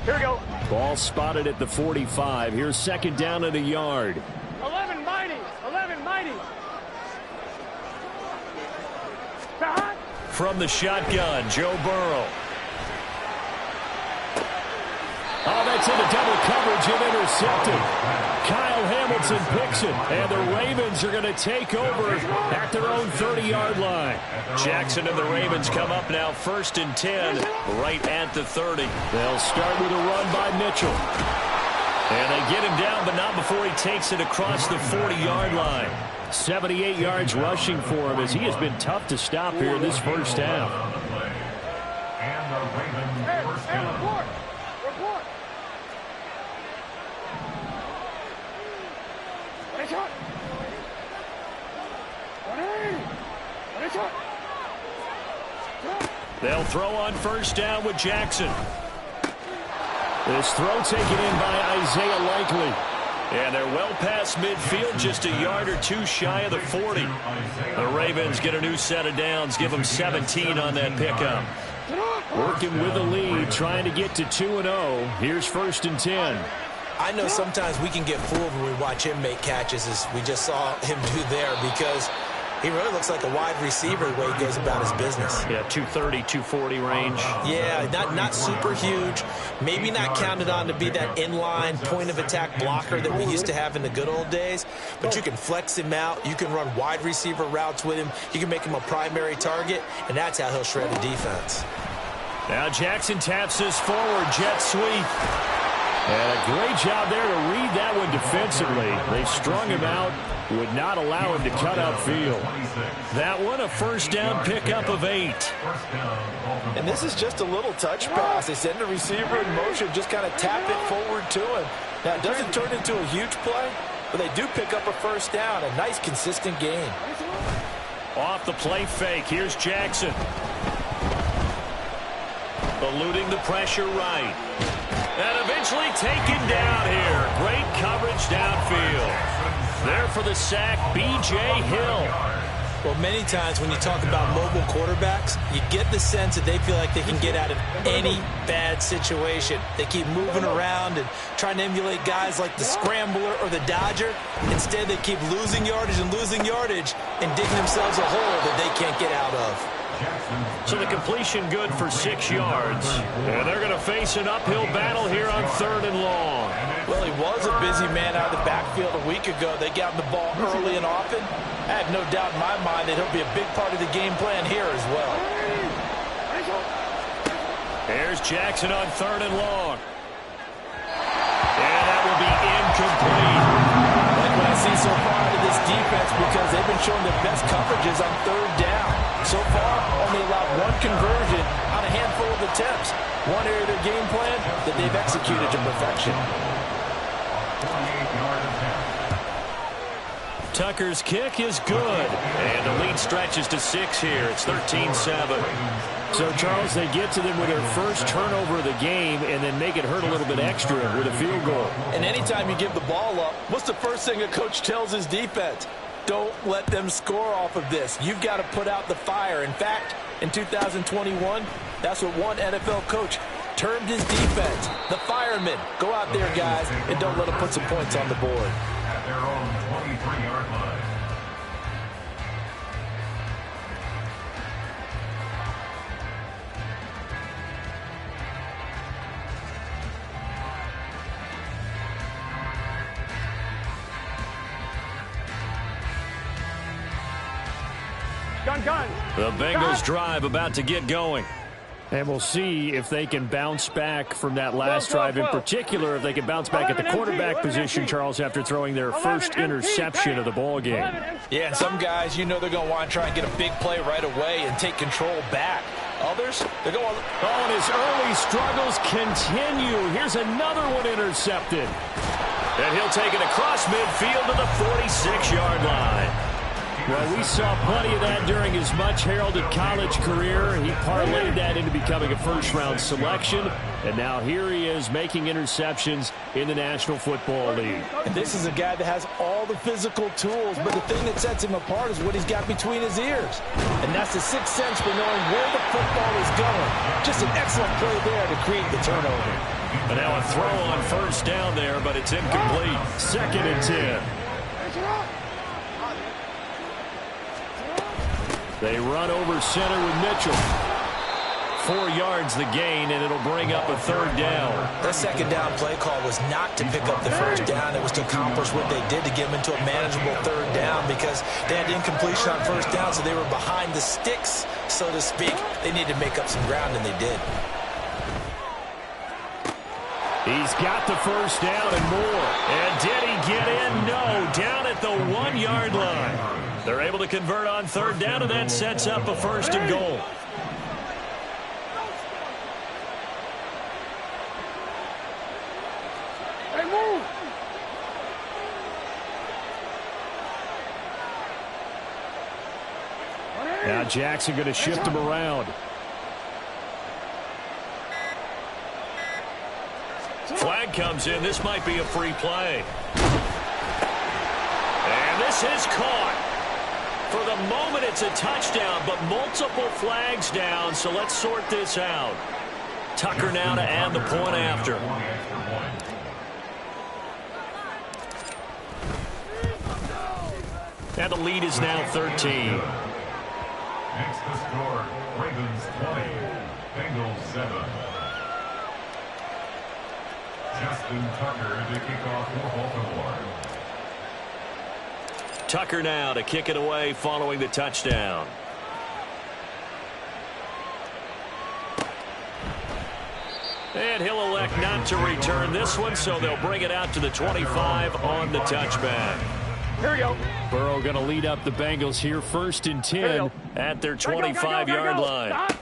Here we go. Ball spotted at the 45. Here's second down and a yard. 11 mighty. 11 mighty. From the shotgun, Joe Burrow. Oh, that's into double coverage and intercepted. Kyle Hamilton picks it, and the Ravens are going to take over at their own 30-yard line. Jackson and the Ravens come up now 1st and 10, right at the 30. They'll start with a run by Mitchell. And they get him down, but not before he takes it across the 40-yard line. 78 yards rushing for him as he has been tough to stop here this first half. And the Ravens first down. Report. They'll throw on first down with Jackson. This throw taken in by Isaiah Likely. And they're well past midfield, just a yard or two shy of the 40. The Ravens get a new set of downs, give them 17 on that pickup. Working with the lead, trying to get to 2-0. Here's 1st and 10. I know sometimes we can get fooled when we watch him make catches, as we just saw him do there, because he really looks like a wide receiver the way he goes about his business. Yeah, 230, 240 range. Yeah, not super huge. Maybe not counted on to be that inline point-of-attack blocker that we used to have in the good old days. But you can flex him out. You can run wide receiver routes with him. You can make him a primary target, and that's how he'll shred the defense. Now Jackson taps this forward, jet sweep. And a great job there to read that one defensively. They strung him out, would not allow him to cut upfield. That one a first down pickup of 8. And this is just a little touch pass. They send the receiver in motion, just kind of tap it forward to him. Now, it doesn't turn into a huge play, but they do pick up a first down. A nice, consistent gain. Off the play fake, here's Jackson. Eluding the pressure right. And eventually taken down here. Great coverage downfield. There for the sack, B.J. Hill. Well, many times when you talk about mobile quarterbacks, you get the sense that they feel like they can get out of any bad situation. They keep moving around and trying to emulate guys like the Scrambler or the Dodger. Instead, they keep losing yardage and digging themselves a hole that they can't get out of. So the completion good for 6 yards. And they're going to face an uphill battle here on 3rd and long. Well, he was a busy man out of the backfield a week ago. They got him the ball early and often. I have no doubt in my mind that he'll be a big part of the game plan here as well. There's Jackson on 3rd and long. And that will be incomplete. Like what I see so far out of this defense, because they've been showing their best coverages on 3rd down. So far, only allowed 1 conversion on a handful of attempts. One area of their game plan that they've executed to perfection. Tucker's kick is good. And the lead stretches to 6 here. It's 13-7. So, Charles, they get to them with their first turnover of the game and then make it hurt a little bit extra with a field goal. And anytime you give the ball up, what's the first thing a coach tells his defense? Don't let them score off of this. You've got to put out the fire. In fact, in 2021, that's what one NFL coach termed his defense. The firemen. Go out there, guys, and don't let them put some points on the board. At their own 23-yard line. Gun. The Bengals drive about to get going. And we'll see if they can bounce back from that last drive. In particular, if they can bounce back at the quarterback position, Charles, after throwing their first interception of the ball game. Yeah, and some guys, you know they're going to want to try and get a big play right away and take control back. Others, they're going to... Oh, and his early struggles continue. Here's another one intercepted. And he'll take it across midfield to the 46-yard line. Well, we saw plenty of that during his much-heralded college career. He parlayed that into becoming a first-round selection. And now here he is making interceptions in the National Football League. And this is a guy that has all the physical tools, but the thing that sets him apart is what he's got between his ears. And that's the sixth sense for knowing where the football is going. Just an excellent play there to create the turnover. And now a throw on first down there, but it's incomplete. 2nd and 10. They run over center with Mitchell. 4 yards the gain, and it'll bring up a 3rd down. That 2nd down play call was not to pick up the 1st down. It was to accomplish what they did to get them into a manageable 3rd down because they had incompletion on 1st down, so they were behind the sticks, so to speak. They needed to make up some ground, and they did. He's got the 1st down and more. And did he get in? No, down at the 1-yard line. They're able to convert on 3rd down, and that sets up a 1st and goal. Now Jackson going to shift him around. Flag comes in. This might be a free play. And this is caught. For the moment, it's a touchdown, but multiple flags down, so let's sort this out. Tucker now to add the point after. And the lead is now 13. Next to score, Ravens 20, Bengals 7. Justin Tucker to kick off for Baltimore. Tucker now to kick it away following the touchdown. And he'll elect not to return this one, so they'll bring it out to the 25 on the touchback. Here we go. Burrow going to lead up the Bengals here, 1st and 10 at their 25-yard line.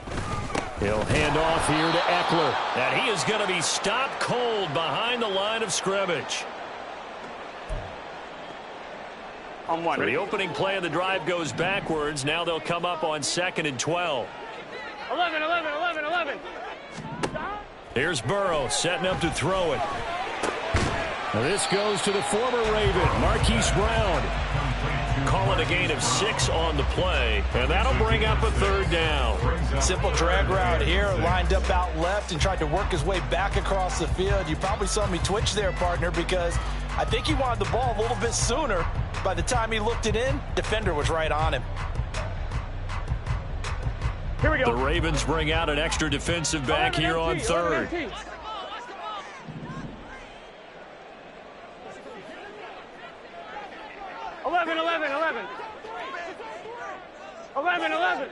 He'll hand off here to Eckler. And he is going to be stopped cold behind the line of scrimmage. On 1. So the opening play of the drive goes backwards. Now they'll come up on 2nd and 12. 11, 11, 11, 11. Here's Burrow setting up to throw it. Now this goes to the former Raven, Marquise Brown. Calling a gain of 6 on the play, and that'll bring up a 3rd down. Simple drag route here, lined up out left and tried to work his way back across the field. You probably saw me twitch there, partner, because I think he wanted the ball a little bit sooner. By the time he looked it in, defender was right on him. Here we go. The Ravens bring out an extra defensive back here on 3rd. 11, 11, 11. 11, 11.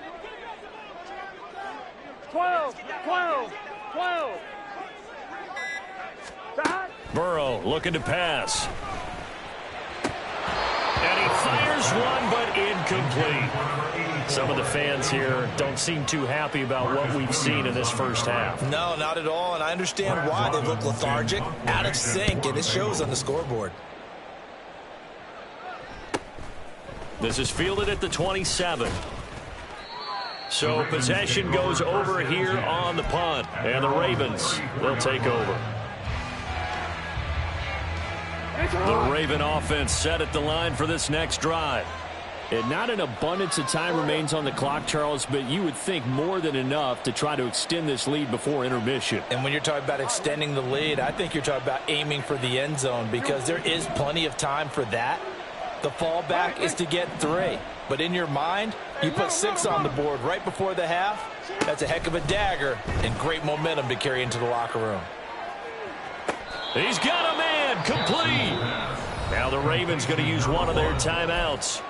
12, 12, 12. Burrow looking to pass. And he fires one, but incomplete. Some of the fans here don't seem too happy about what we've seen in this first half. No, not at all, and I understand why. They look lethargic, out of sync, and it shows on the scoreboard. This is fielded at the 27. So possession goes over here on the punt, and the Ravens will take over. The Raven offense set at the line for this next drive. And not an abundance of time remains on the clock, Charles, but you would think more than enough to try to extend this lead before intermission. And when you're talking about extending the lead, I think you're talking about aiming for the end zone because there is plenty of time for that. The fallback is to get 3. But in your mind, you put 6 on the board right before the half. That's a heck of a dagger and great momentum to carry into the locker room. He's got a man, complete. Now the Ravens going to use one of their timeouts,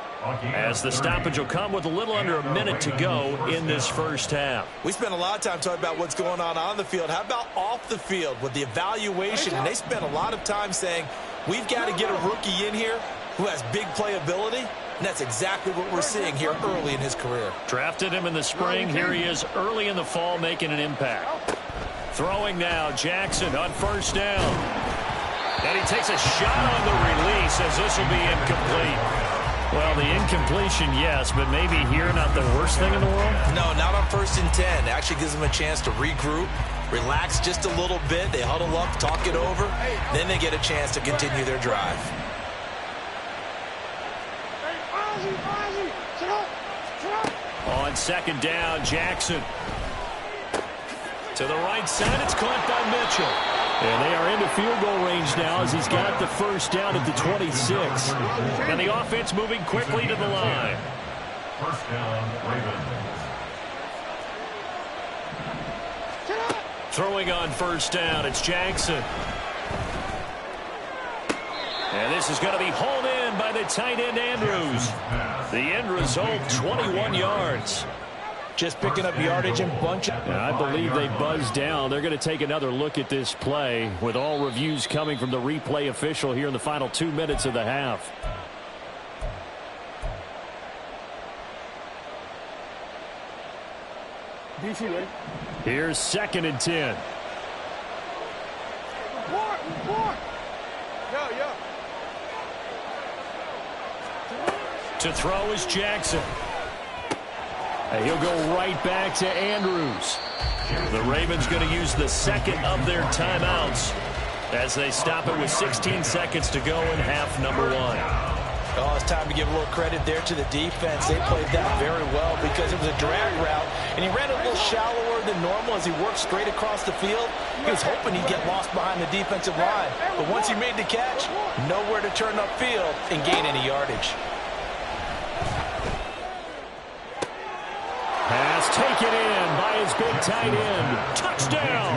as the stoppage will come with a little under a minute to go in this first half. We spent a lot of time talking about what's going on the field. How about off the field with the evaluation? And they spent a lot of time saying, we've got to get a rookie in here who has big playability. And that's exactly what we're seeing here early in his career. Drafted him in the spring. Here he is early in the fall making an impact. Throwing now, Jackson on first down. And he takes a shot on the release as this will be incomplete. Well, the incompletion, yes, but maybe here not the worst thing in the world? No, not on 1st and 10. It actually gives them a chance to regroup, relax just a little bit. They huddle up, talk it over. Then they get a chance to continue their drive. On second down, Jackson. To the right side, it's caught by Mitchell. And they are into field goal range now as he's got the first down at the 26. And the offense moving quickly to the line. First down, Ravens. Throwing on first down, it's Jackson. And this is going to be hauled in by the tight end, Andrews. The end result, 21 yards. Just picking up yardage and bunching. And I believe they buzzed down. They're going to take another look at this play with all reviews coming from the replay official here in the final 2 minutes of the half. DC ready. Here's 2nd and 10. Report. Yeah. To throw is Jackson. And he'll go right back to Andrews. The Ravens going to use the second of their timeouts as they stop it with 16 seconds to go in half number 1. Oh, it's time to give a little credit there to the defense. They played that very well because it was a drag route, and he ran a little shallower than normal as he worked straight across the field. He was hoping he'd get lost behind the defensive line, but once he made the catch, nowhere to turn upfield and gain any yardage. Pass taken in by his big tight end. Touchdown!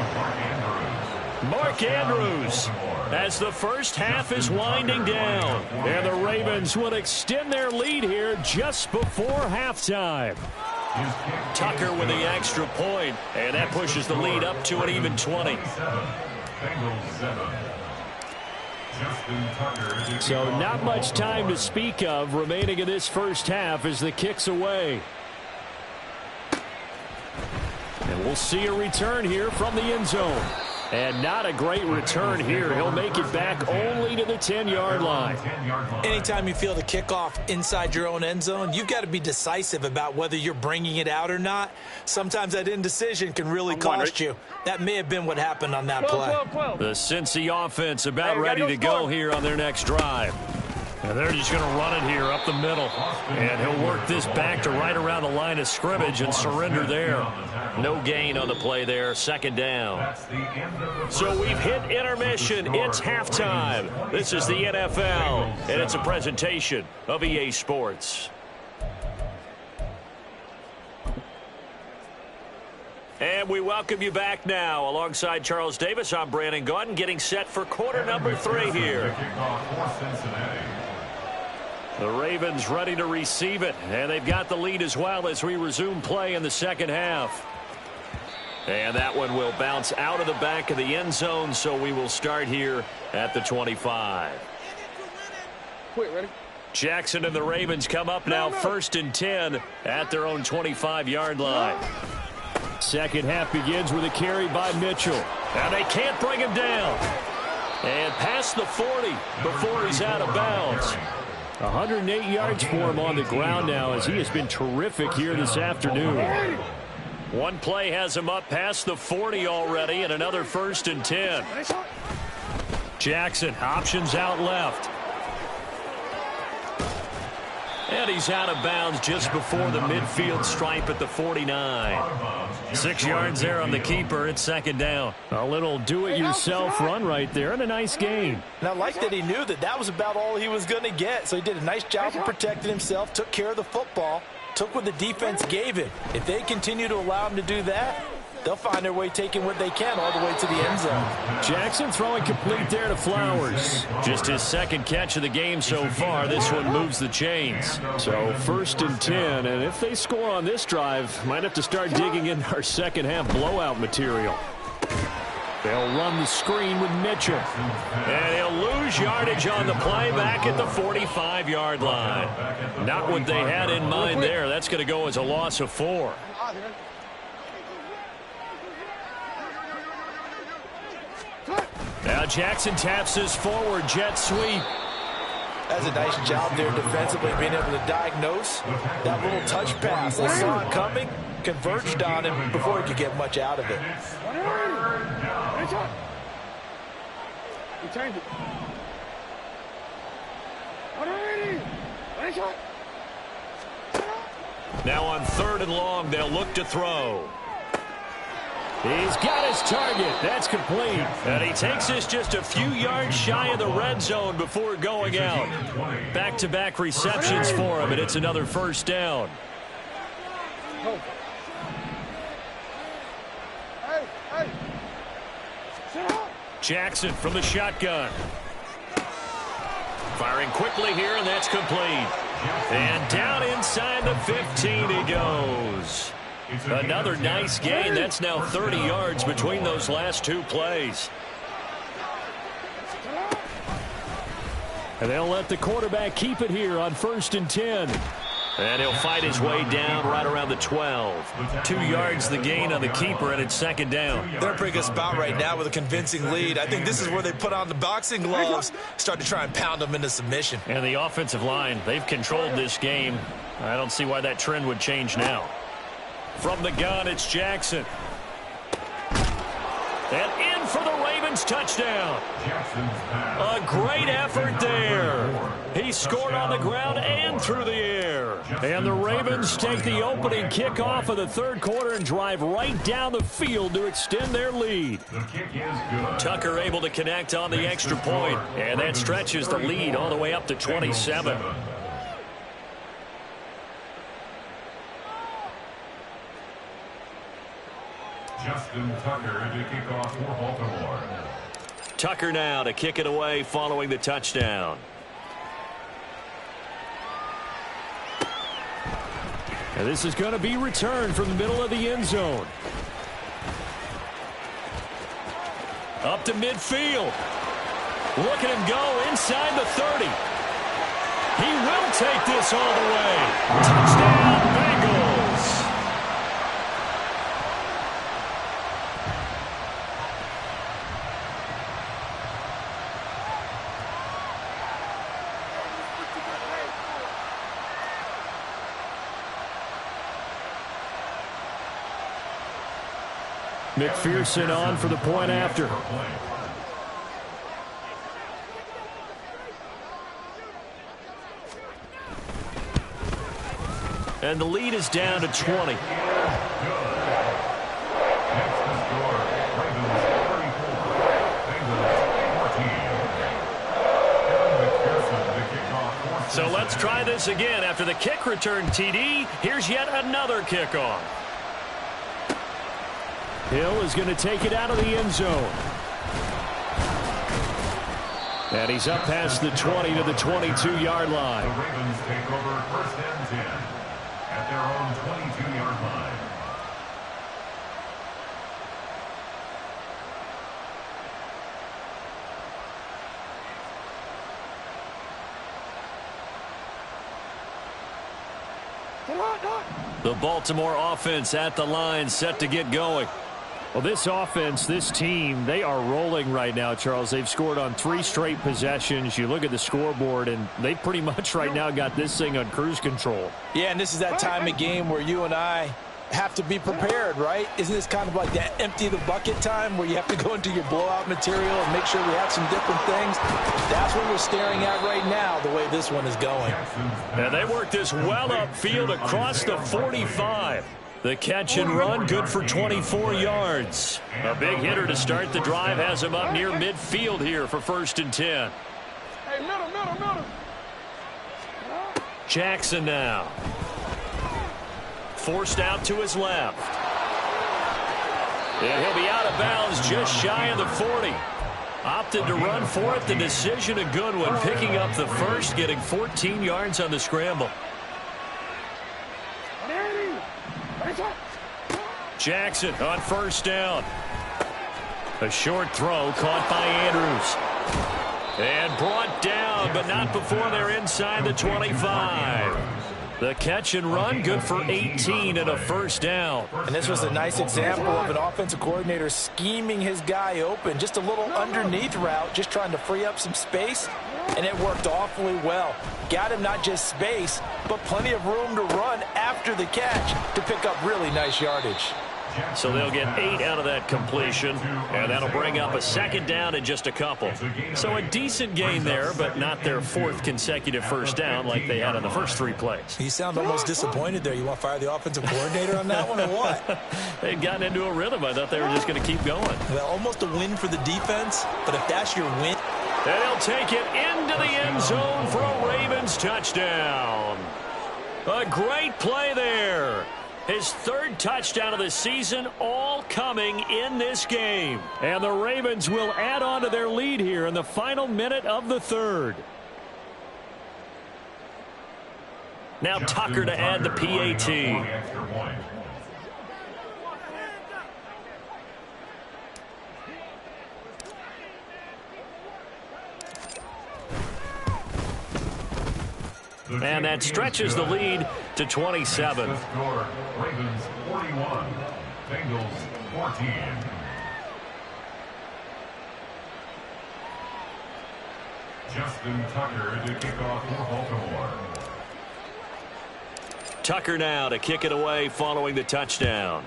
Mark Andrews, as the first half is winding down. And the Ravens will extend their lead here just before halftime. Tucker with the extra point, and that pushes the lead up to an even 20. So not much time to speak of remaining in this first half as the kick's away. And we'll see a return here from the end zone. And not a great return here. He'll make it back only to the 10-yard line. Anytime you feel the kickoff inside your own end zone, you've got to be decisive about whether you're bringing it out or not. Sometimes that indecision can really cost you. That may have been what happened on that play. The Cincy offense about ready to go here on their next drive. And they're just going to run it here up the middle. And he'll work this back to right around the line of scrimmage and surrender there. No gain on the play there. 2nd down. So we've hit intermission. It's halftime. This is the NFL, and it's a presentation of EA Sports. And we welcome you back now. Alongside Charles Davis, I'm Brandon Gaudin, getting set for quarter number 3 here. The Ravens ready to receive it, and they've got the lead as well as we resume play in the second half. And that one will bounce out of the back of the end zone, so we will start here at the 25. Quick, ready? Jackson and the Ravens come up now 1st and 10 at their own 25-yard line. Second half begins with a carry by Mitchell. And they can't bring him down. And past the 40 before he's out of bounds. 108 yards for him on the ground now as he has been terrific here this afternoon. One play has him up past the 40 already, and another 1st and 10. Jackson options out left. And he's out of bounds just before the midfield stripe at the 49. 6 yards there on the keeper. It's 2nd down. A little do-it-yourself run right there and a nice gain. And I like that he knew that that was about all he was going to get. So he did a nice job of protecting himself, took care of the football, took what the defense gave him. If they continue to allow him to do that, they'll find their way taking what they can all the way to the end zone. Jackson throwing complete there to Flowers. Just his 2nd catch of the game so far. This one moves the chains. So 1st and 10, and if they score on this drive, might have to start digging in our second half blowout material. They'll run the screen with Mitchell. And he'll lose yardage on the play back at the 45-yard line. Not what they had in mind there. That's going to go as a loss of 4. Now Jackson taps his forward jet sweep. That's a nice job there defensively, being able to diagnose that little touch pass. They saw it coming, converged on him before he could get much out of it. Now on 3rd and long, they'll look to throw. He's got his target. That's complete. And he takes this just a few yards shy of the red zone before going out. Back-to-back receptions for him, and it's another first down. Jackson from the shotgun. Firing quickly here, and that's complete. And down inside the 15 he goes. Another nice gain. That's now 30 yards between those last two plays. And they'll let the quarterback keep it here on 1st and 10. And he'll fight his way down right around the 12. 2 yards the gain on the keeper, and it's 2nd down. They're in a pretty good spot right now with a convincing lead. I think this is where they put on the boxing gloves, start to try and pound them into submission. And the offensive line, they've controlled this game. I don't see why that trend would change now. From the gun, it's Jackson. And in for the Ravens touchdown. A great effort there. He scored on the ground and through the air. And the Ravens take the opening kickoff of the 3rd quarter and drive right down the field to extend their lead. Tucker able to connect on the extra point, and that stretches the lead all the way up to 27. Justin Tucker to kick off for Baltimore. Tucker now to kick it away following the touchdown. And this is going to be returned from the middle of the end zone. Up to midfield. Look at him go inside the 30. He will take this all the way. Touchdown, Bengals. McPherson on for the point after. And the lead is down to 20. So let's try this again. After the kick return TD, here's yet another kickoff. Hill is going to take it out of the end zone. And he's up past the 20 to the 22-yard line. The Ravens take over 1st and 10 at their own 22-yard line. The Baltimore offense at the line, set to get going. Well, this offense, this team, they are rolling right now, Charles. They've scored on 3 straight possessions. You look at the scoreboard, and they pretty much right now got this thing on cruise control. Yeah, and this is that time of game where you and I have to be prepared, right? Isn't this kind of like that empty the bucket time where you have to go into your blowout material and make sure we have some different things? That's what we're staring at right now, the way this one is going. And they work this well upfield across the 45. The catch and run, good for 24 yards. A big hitter to start the drive has him up near midfield here for 1st and 10. Hey, middle. Jackson now. Forced out to his left. And he'll be out of bounds just shy of the 40. Opted to run for it. The decision a good one. Picking up the first, getting 14 yards on the scramble. Jackson on 1st down. A short throw caught by Andrews. And brought down, but not before they're inside the 25. The catch and run, good for 18 and a 1st down. And this was a nice example of an offensive coordinator scheming his guy open. Just a little underneath route, just trying to free up some space, and it worked awfully well. Got him not just space, but plenty of room to run after the catch to pick up really nice yardage. So they'll get 8 out of that completion, and that'll bring up a second down in just a couple. So a decent gain there, but not their 4th consecutive first down like they had on the first 3 plays. You sound almost disappointed there. You want to fire the offensive coordinator on that one or what? They'd gotten into a rhythm. I thought they were just going to keep going. Well, almost a win for the defense, but if that's your win. And he'll take it into the end zone for a Ravens touchdown. A great play there. His 3rd touchdown of the season, all coming in this game. And the Ravens will add on to their lead here in the final minute of the 3rd. Now Tucker to add the PAT. And that stretches the lead to 27. Ravens 41, Bengals 14. Justin Tucker to kick off for Baltimore. Tucker now to kick it away following the touchdown.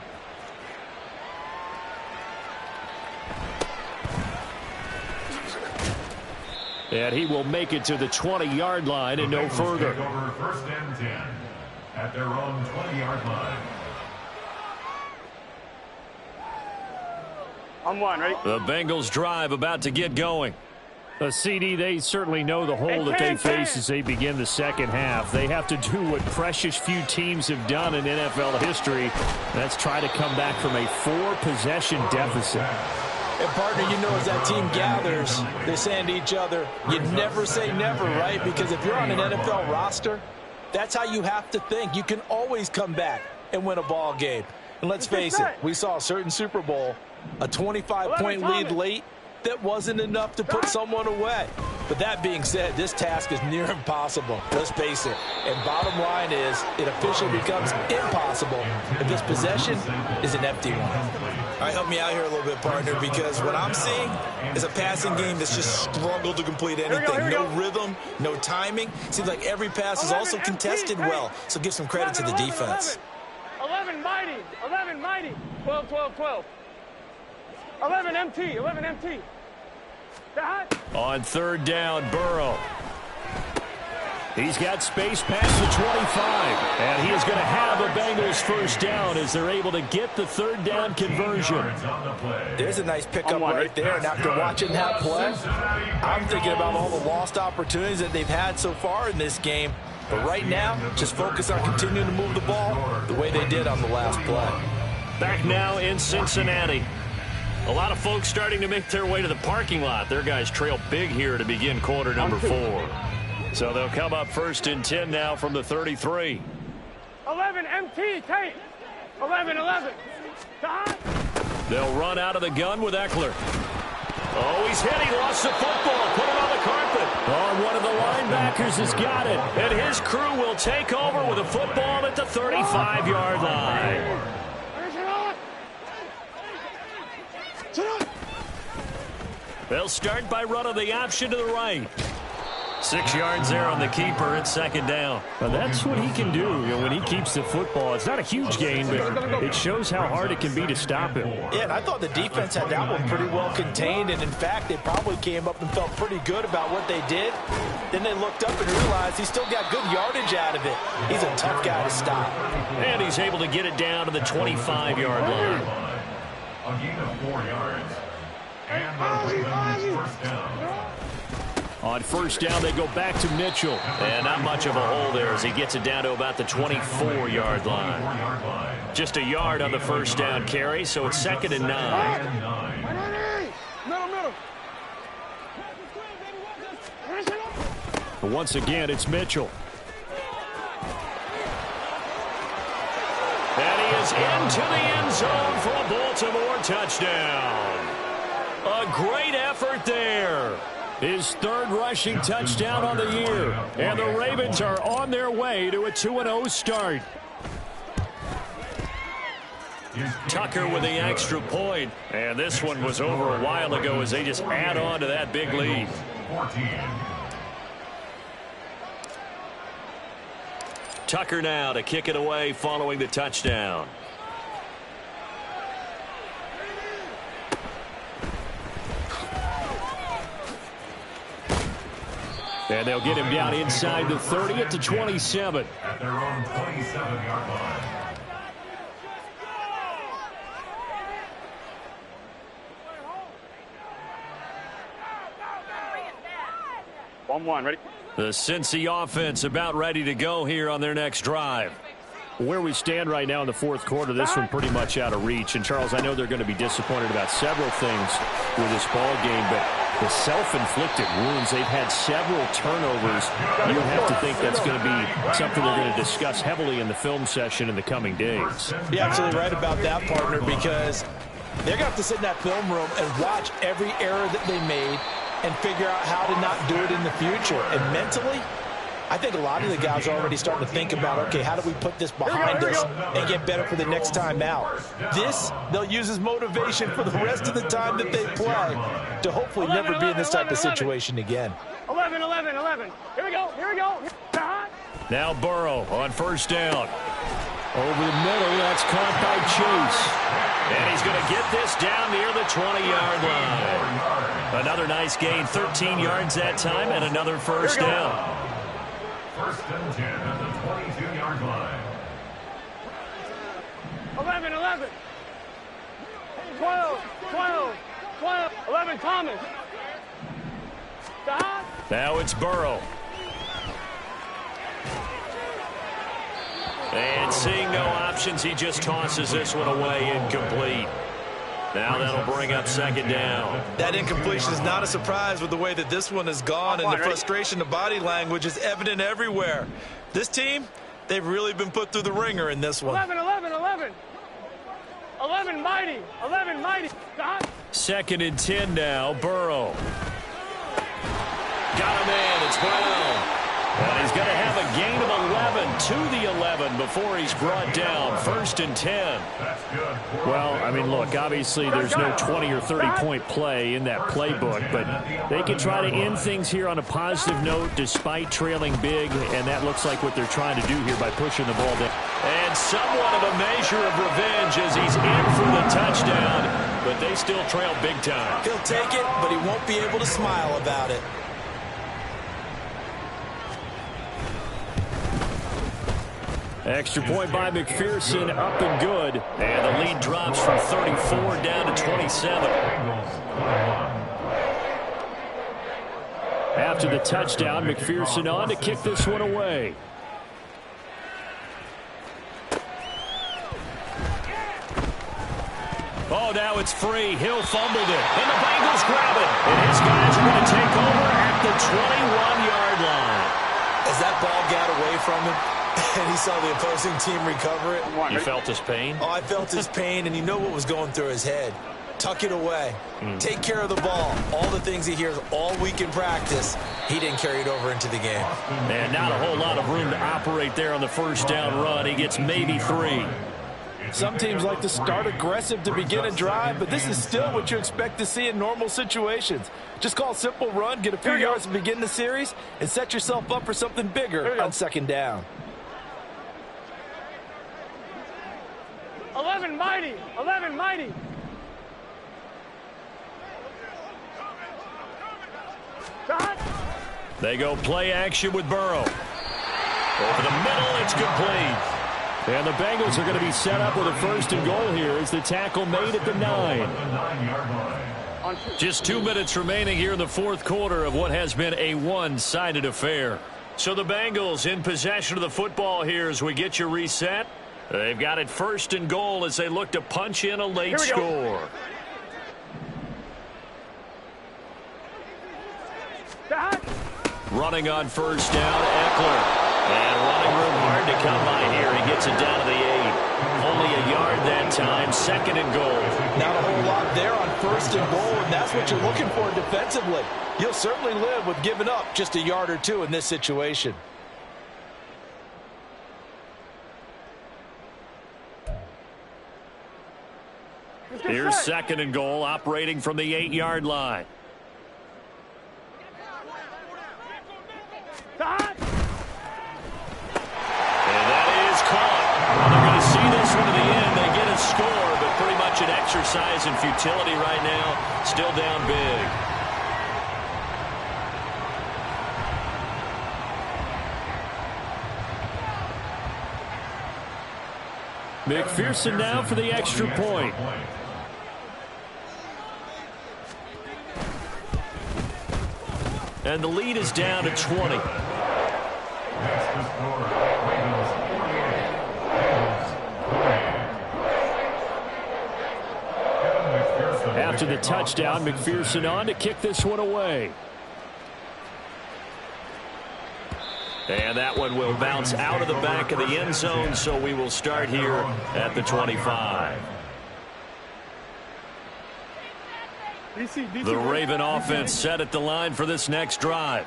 And he will make it to the 20-yard line and no further. Over 1st and 10 at their own 20-yard line. I'm one, right? The Bengals drive about to get going. CD, they certainly know the hole that they face as they begin the second half. They have to do what precious few teams have done in NFL history. That's try to come back from a 4-possession deficit. And, partner, you know, as that team gathers, they're saying to each other, you never say never, right? Because if you're on an NFL roster, that's how you have to think. You can always come back and win a ball game. And let's face it, we saw a certain Super Bowl, a 25-point lead late, that wasn't enough to put someone away. But that being said, this task is near impossible. Let's face it. And bottom line is, it officially becomes impossible if this possession is an empty one. All right, help me out here a little bit, partner, because what I'm seeing is a passing game that's just struggled to complete anything. No rhythm, no timing. Seems like every pass is also contested well, so give some credit to the defense. 11 mighty, 11 mighty, 12, 12, 12. 11 MT, 11 MT. On 3rd down, Burrow. He's got space past the 25, and he is going to have a Bengals first down as they're able to get the 3rd down conversion. There's a nice pickup right there, and after watching that play, I'm thinking about all the lost opportunities that they've had so far in this game. But right now, just focus on continuing to move the ball the way they did on the last play. Back now in Cincinnati. A lot of folks starting to make their way to the parking lot. Their guys trail big here to begin quarter number 4. So they'll come up 1st and 10 now from the 33. 11 MT, tape. 11, 11. They'll run out of the gun with Eckler. Oh, he's hit. He lost the football. Put it on the carpet. Oh, one of the linebackers has got it. And his crew will take over with a football at the 35-yard line. They'll start by running the option to the right. 6 yards there on the keeper at 2nd down. Well, that's what he can do when he keeps the football. It's not a huge gain, but it shows how hard it can be to stop him. Yeah, and I thought the defense had that one pretty well contained, and in fact, they probably came up and felt pretty good about what they did. Then they looked up and realized he still got good yardage out of it. He's a tough guy to stop. And he's able to get it down to the 25-yard line. A gain of 4 yards. And the Ravens first down. On 1st down, they go back to Mitchell. And not much of a hole there as he gets it down to about the 24-yard line. Just a yard on the 1st down carry, so it's 2nd and 9. Middle. But once again, it's Mitchell. And he is into the end zone for a Baltimore touchdown. A great effort there. His 3rd rushing touchdown on the year. And the Ravens are on their way to a 2-0 start. Tucker with the extra point. And this one was over a while ago as they just add on to that big lead. Tucker now to kick it away following the touchdown. And they'll get him down inside the 30 at the 27. At their own 27-yard line. One, ready? The Cincy offense about ready to go here on their next drive. Where we stand right now in the fourth quarter, this one pretty much out of reach. And, Charles, I know they're going to be disappointed about several things with this ball game, but the self-inflicted wounds, they've had several turnovers. You have to think that's going to be something they're going to discuss heavily in the film session in the coming days. You're absolutely right about that, partner, because they're going to have to sit in that film room and watch every error that they made and figure out how to not do it in the future. And mentally, I think a lot of the guys are already starting to think about, okay, how do we put this behind us and get better for the next time out? This, they'll use as motivation for the rest of the time that they play to hopefully never be in this type of situation again. 11. Here we go. Now Burrow on first down. Over the middle, that's caught by Chase. And he's going to get this down near the 20-yard line. Another nice gain, 13 yards that time, and another first down. First and 10 at the 22-yard line. 11. 12. 11, Thomas. Now it's Burrow. And seeing no options, he just tosses this one away incomplete. Now that'll bring up second down. That incompletion is not a surprise with the way that this one has gone, and the frustration of body language is evident everywhere. This team, they've really been put through the ringer in this one. 11, mighty. Second and 10 now, Burrow. Got him in, it's Brown. And he's going to have a gain of 11 to the 11 before he's brought down. First and 10. Well, I mean, look, obviously there's no 20 or 30-point play in that playbook, but they can try to end things here on a positive note despite trailing big, and that looks like what they're trying to do here by pushing the ball down. And somewhat of a measure of revenge as he's in for the touchdown, but they still trail big time. He'll take it, but he won't be able to smile about it. Extra point by McPherson, up and good. And the lead drops from 34 down to 27. After the touchdown, McPherson on to kick this one away. Oh, now it's free. Hill fumbled it. And the Bengals grab it. And his guys are going to take over at the 21-yard line. As that ball got away from him, and he saw the opposing team recover it. You felt his pain? Oh, I felt his pain, and you know what was going through his head. Tuck it away. Take care of the ball. All the things he hears all week in practice, he didn't carry it over into the game. And not a whole lot of room to operate there on the first down run. He gets maybe 3. Some teams like to start aggressive to begin a drive, but this is still what you expect to see in normal situations. Just call a simple run, get a few yards to begin the series, and set yourself up for something bigger on second down. 11, mighty. They go play action with Burrow. Over the middle, it's complete. And the Bengals are going to be set up with a first and goal here as the tackle made at the 9. Just 2 minutes remaining here in the fourth quarter of what has been a one-sided affair. So the Bengals in possession of the football here as we get you reset. They've got it first and goal as they look to punch in a late score. Running on first down, Eckler. And running room hard to come by here. He gets it down to the 8. Only a yard that time, second and goal. Not a whole lot there on first and goal, and that's what you're looking for defensively. You'll certainly live with giving up just a yard or two in this situation. Here's second and goal, operating from the 8-yard line. And that is caught. Well, they're going to see this one to the end. They get a score, but pretty much an exercise in futility right now. Still down big. McPherson now for the extra point. And the lead is down to 20. Next to score, Ravens 48, Bengals 28. After the touchdown, McPherson on to kick this one away. And that one will bounce out of the back of the end zone, so we will start here at the 25. The Raven offense set at the line for this next drive.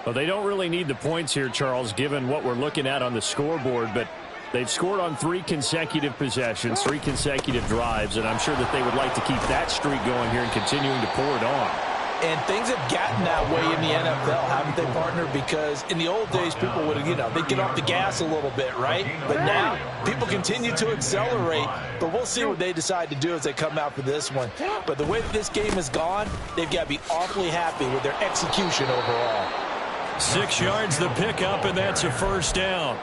Well, they don't really need the points here, Charles, given what we're looking at on the scoreboard, but they've scored on 3 consecutive possessions, 3 consecutive drives, and I'm sure that they would like to keep that streak going here and continuing to pour it on. And things have gotten that way in the NFL, haven't they, partner? Because in the old days, people would, they'd get off the gas a little bit, right? But now, people continue to accelerate, but we'll see what they decide to do as they come out for this one. But the way that this game has gone, they've got to be awfully happy with their execution overall. 6 yards the pickup, and that's a first down.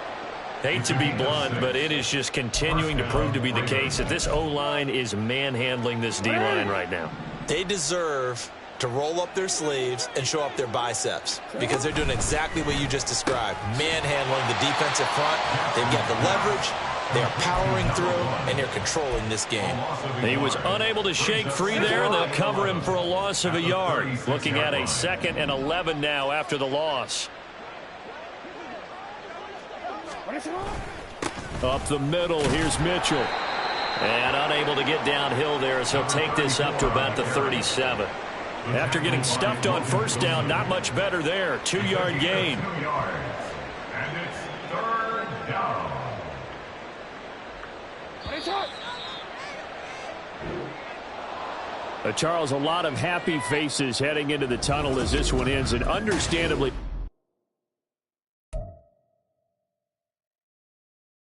Hate to be blunt, but it is just continuing to prove to be the case that this O-line is manhandling this D-line right now. They deserve to roll up their sleeves and show up their biceps because they're doing exactly what you just described, manhandling the defensive front. They've got the leverage, they're powering through, and they're controlling this game. He was unable to shake free there, and they'll cover him for a loss of a yard. Looking at a 2nd and 11 now after the loss. Up the middle, here's Mitchell. And unable to get downhill there as he'll take this up to about the 37. After getting stuffed on first down, not much better there. 2-yard gain. 2 yards. And it's 3rd down. Charles, a lot of happy faces heading into the tunnel as this one ends, and understandably